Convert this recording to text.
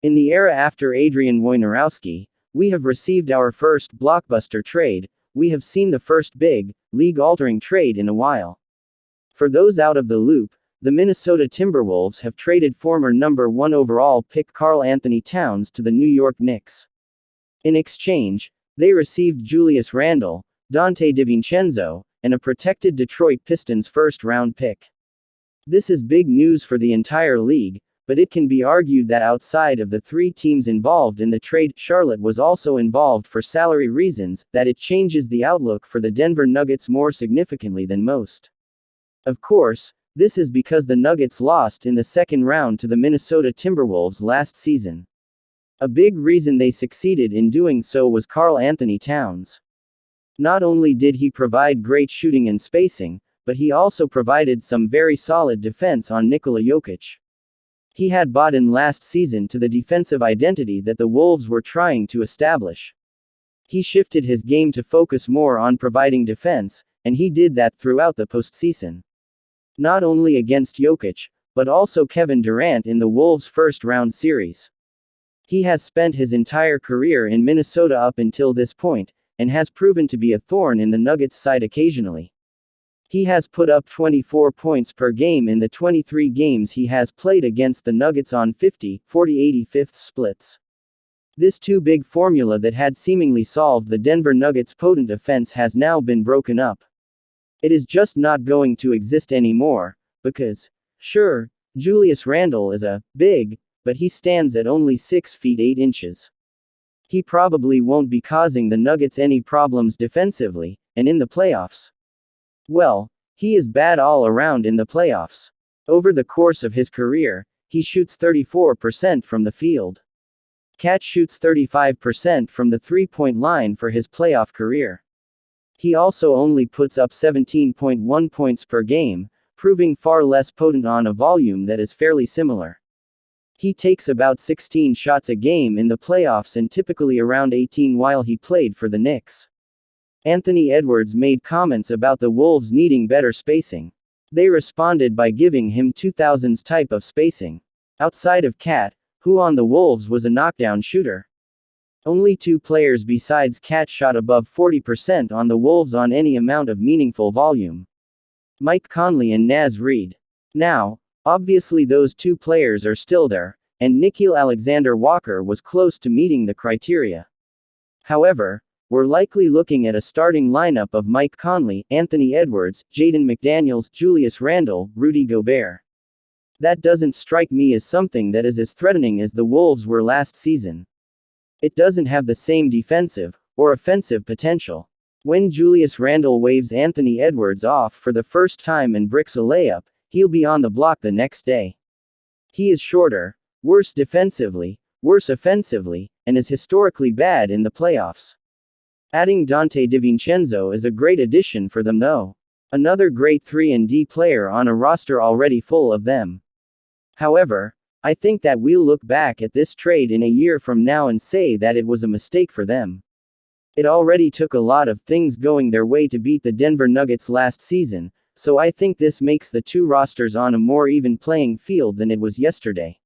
In the era after Adrian Wojnarowski, we have received our first blockbuster trade. We have seen the first big, league-altering trade in a while. For those out of the loop, the Minnesota Timberwolves have traded former number 1 overall pick Karl-Anthony Towns to the New York Knicks. In exchange, they received Julius Randle, Donte DiVincenzo, and a protected Detroit Pistons first-round pick. This is big news for the entire league, but it can be argued that outside of the 3 teams involved in the trade, Charlotte was also involved for salary reasons, that it changes the outlook for the Denver Nuggets more significantly than most. Of course, this is because the Nuggets lost in the second round to the Minnesota Timberwolves last season. A big reason they succeeded in doing so was Karl-Anthony Towns. Not only did he provide great shooting and spacing, but he also provided some very solid defense on Nikola Jokic. He had bought in last season to the defensive identity that the Wolves were trying to establish. He shifted his game to focus more on providing defense, and he did that throughout the postseason. Not only against Jokic, but also Kevin Durant in the Wolves' first-round series. He has spent his entire career in Minnesota up until this point, and has proven to be a thorn in the Nuggets' side occasionally. He has put up 24 points per game in the 23 games he has played against the Nuggets on 50-40-85 splits. This too-big formula that had seemingly solved the Denver Nuggets' potent offense has now been broken up. It is just not going to exist anymore, because, sure, Julius Randle is a big, but he stands at only 6 feet 8 inches. He probably won't be causing the Nuggets any problems defensively, and in the playoffs. Well, he is bad all around in the playoffs. Over the course of his career, he shoots 34% from the field. Cat shoots 35% from the three-point line for his playoff career. He also only puts up 17.1 points per game, proving far less potent on a volume that is fairly similar. He takes about 16 shots a game in the playoffs and typically around 18 while he played for the Knicks. Anthony Edwards made comments about the Wolves needing better spacing. They responded by giving him 2000s type of spacing. Outside of Cat, who on the Wolves was a knockdown shooter. Only 2 players besides Cat shot above 40% on the Wolves on any amount of meaningful volume. Mike Conley and Naz Reid. Now, obviously those 2 players are still there, and Nickeil Alexander-Walker was close to meeting the criteria. However, we're likely looking at a starting lineup of Mike Conley, Anthony Edwards, Jaden McDaniels, Julius Randle, Rudy Gobert. That doesn't strike me as something that is as threatening as the Wolves were last season. It doesn't have the same defensive, or offensive potential. When Julius Randle waves Anthony Edwards off for the first time and bricks a layup, he'll be on the block the next day. He is shorter, worse defensively, worse offensively, and is historically bad in the playoffs. Adding Donte DiVincenzo is a great addition for them though. Another great 3-and-D player on a roster already full of them. However, I think that we'll look back at this trade in a year from now and say that it was a mistake for them. It already took a lot of things going their way to beat the Denver Nuggets last season, so I think this makes the 2 rosters on a more even playing field than it was yesterday.